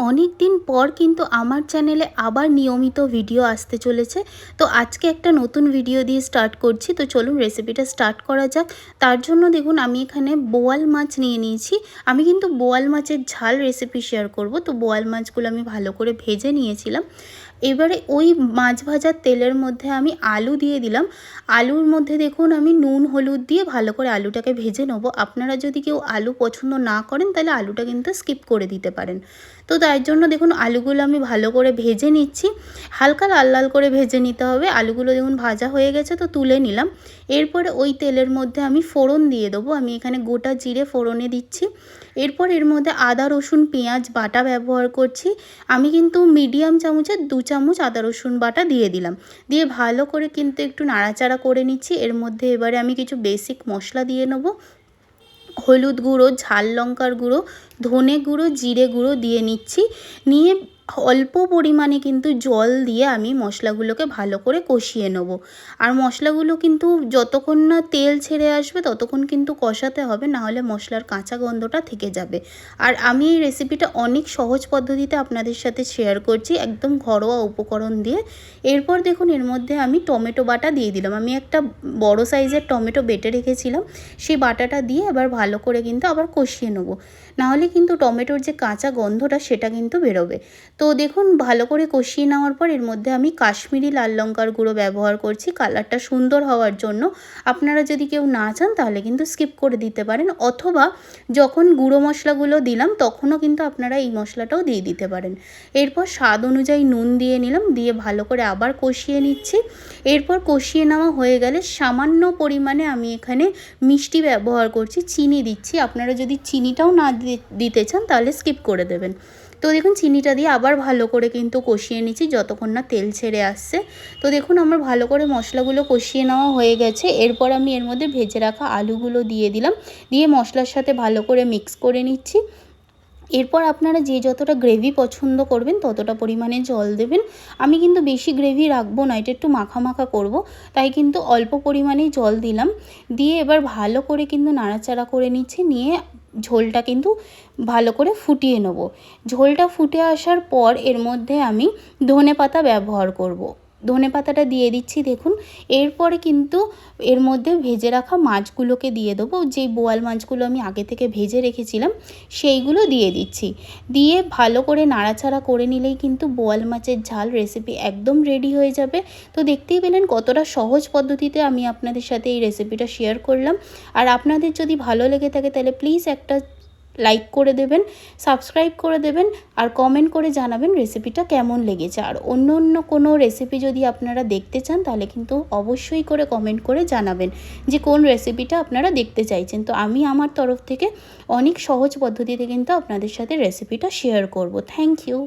অনেক দিন পর কিন্তু আমার চ্যানেলে আবার নিয়মিত ভিডিও আসতে চলেছে। তো আজকে একটা নতুন ভিডিও দিয়ে স্টার্ট করছি। তো চলুন রেসিপিটা স্টার্ট করা যাক। তার জন্য দেখুন আমি এখানে বোয়াল মাছ নিয়ে নিয়েছি। আমি কিন্তু বোয়াল মাছের ঝাল রেসিপি শেয়ার করব। তো বোয়াল মাছগুলো আমি ভালো করে ভেজে নিয়েছিলাম। এবারে ওই মাছ ভাজার তেলের মধ্যে আমি আলু দিয়ে দিলাম। আলুর মধ্যে দেখুন আমি নুন হলুদ দিয়ে ভালো করে আলুটাকে ভেজে নেব। আপনারা যদি কেউ আলু পছন্দ না করেন তাহলে আলুটা কিন্তু স্কিপ করে দিতে পারেন। তো তার জন্য দেখুন আলুগুলো আমি ভালো করে ভেজে নিচ্ছি। হালকা লাল লাল করে ভেজে নিতে হবে। আলুগুলো দেখুন ভাজা হয়ে গেছে, তো তুলে নিলাম। এরপরে ওই তেলের মধ্যে আমি ফোড়ন দিয়ে দেবো। আমি এখানে গোটা জিরে ফোড়নে দিচ্ছি। এরপর এর মধ্যে আদা রসুন পেঁয়াজ বাটা ব্যবহার করছি। আমি কিন্তু মিডিয়াম চামচের 2 চামচ আদা রসুন বাটা দিয়ে দিলাম। দিয়ে ভালো করে কিন্তু একটু নাড়াচাড়া করে নিচ্ছি। এর মধ্যে এবারে আমি কিছু বেসিক মশলা দিয়ে নেবো। হলুদ গুঁড়ো, ঝাল লঙ্কার গুঁড়ো, ধনে গুঁড়ো, জিরে গুঁড়ো দিয়ে নিচ্ছি। নিয়ে অল্প পরিমাণে কিন্তু জল দিয়ে আমি মশলাগুলোকে ভালো করে কষিয়ে নেব। আর মশলাগুলো কিন্তু যতক্ষণ না তেল ছেড়ে আসবে ততক্ষণ কিন্তু কষাতে হবে, নাহলে মশলার কাঁচা গন্ধটা থেকে যাবে। আর আমি এই রেসিপিটা অনেক সহজ পদ্ধতিতে আপনাদের সাথে শেয়ার করছি, একদম ঘরোয়া উপকরণ দিয়ে। এরপর দেখুন এর মধ্যে আমি টমেটো বাটা দিয়ে দিলাম। আমি একটা বড় সাইজের টমেটো বেটে রেখেছিলাম, সেই বাটাটা দিয়ে এবার ভালো করে কিন্তু আবার কষিয়ে নেব, নাহলে কিন্তু টমেটোর যে কাঁচা গন্ধটা সেটা কিন্তু বেরোবে। তো দেখুন ভালো করে কষিয়ে নেওয়ার পর এর মধ্যে আমি কাশ্মীরি লাল লঙ্কার গুঁড়ো ব্যবহার করছি কালারটা সুন্দর হওয়ার জন্য। আপনারা যদি কেউ না চান তাহলে কিন্তু স্কিপ করে দিতে পারেন, অথবা যখন গুঁড়ো মশলাগুলো দিলাম তখনও কিন্তু আপনারা এই মশলাটাও দিয়ে দিতে পারেন। এরপর স্বাদ অনুযায়ী নুন দিয়ে নিলাম, দিয়ে ভালো করে আবার কষিয়ে নিচ্ছি। এরপর কষিয়ে নেওয়া হয়ে গেলে সামান্য পরিমাণে আমি এখানে মিষ্টি ব্যবহার করছি, চিনি দিচ্ছি। আপনারা যদি চিনিটাও না দিতে চান তাহলে স্কিপ করে দেবেন। তো দেখুন চিনিটা দিয়ে আবার ভালো করে কিন্তু কষিয়ে নিচ্ছি যতক্ষণ না তেল ছেড়ে আসছে। তো দেখুন আমার ভালো করে মশলাগুলো কষিয়ে নেওয়া হয়ে গেছে। এরপর আমি এর মধ্যে ভেজে রাখা আলুগুলো দিয়ে দিলাম, দিয়ে মশলার সাথে ভালো করে মিক্স করে নিচ্ছি। এরপর আপনারা যে যতটা গ্রেভি পছন্দ করবেন ততটা পরিমাণে জল দেবেন। আমি কিন্তু বেশি গ্রেভি রাখবো না, এটা একটু মাখা মাখা করব, তাই কিন্তু অল্প পরিমাণেই জল দিলাম। দিয়ে এবার ভালো করে কিন্তু নাড়াচাড়া করে নিচ্ছি, নিয়ে ঝোলটা কিন্তু ভালো করে ফুটিয়ে নেব। ঝোলটা ফুটে আসার পর এর মধ্যে আমি ধনেপাতা ব্যবহার করব। ধনেপাতাটা দিয়ে দিচ্ছি দেখুন। এরপরে কিন্তু এর মধ্যে ভেজে রাখা মাছগুলোকে দিয়ে দেবো। যেই বোয়াল মাছগুলো আমি আগে থেকে ভেজে রেখেছিলাম সেইগুলো দিয়ে দিচ্ছি। দিয়ে ভালো করে নাড়াচাড়া করে নিলেই কিন্তু বোয়াল মাছের ঝাল রেসিপি একদম রেডি হয়ে যাবে। তো দেখতেই পেলেন কতটা সহজ পদ্ধতিতে আমি আপনাদের সাথে এই রেসিপিটা শেয়ার করলাম। আর আপনাদের যদি ভালো লেগে থাকে তাহলে প্লিজ একটা লাইক করে দেবেন, সাবস্ক্রাইব করে দেবেন, আর কমেন্ট করে জানাবেন রেসিপিটা কেমন লেগেছে। আর অন্য কোনো রেসিপি যদি আপনারা দেখতে চান তাহলে কিন্তু অবশ্যই করে কমেন্ট করে জানাবেন যে কোন রেসিপিটা আপনারা দেখতে চাইছেন। তো আমি আমার তরফ থেকে অনেক সহজ পদ্ধতিতে কিন্তু আপনাদের সাথে রেসিপিটা শেয়ার করব। Thank you.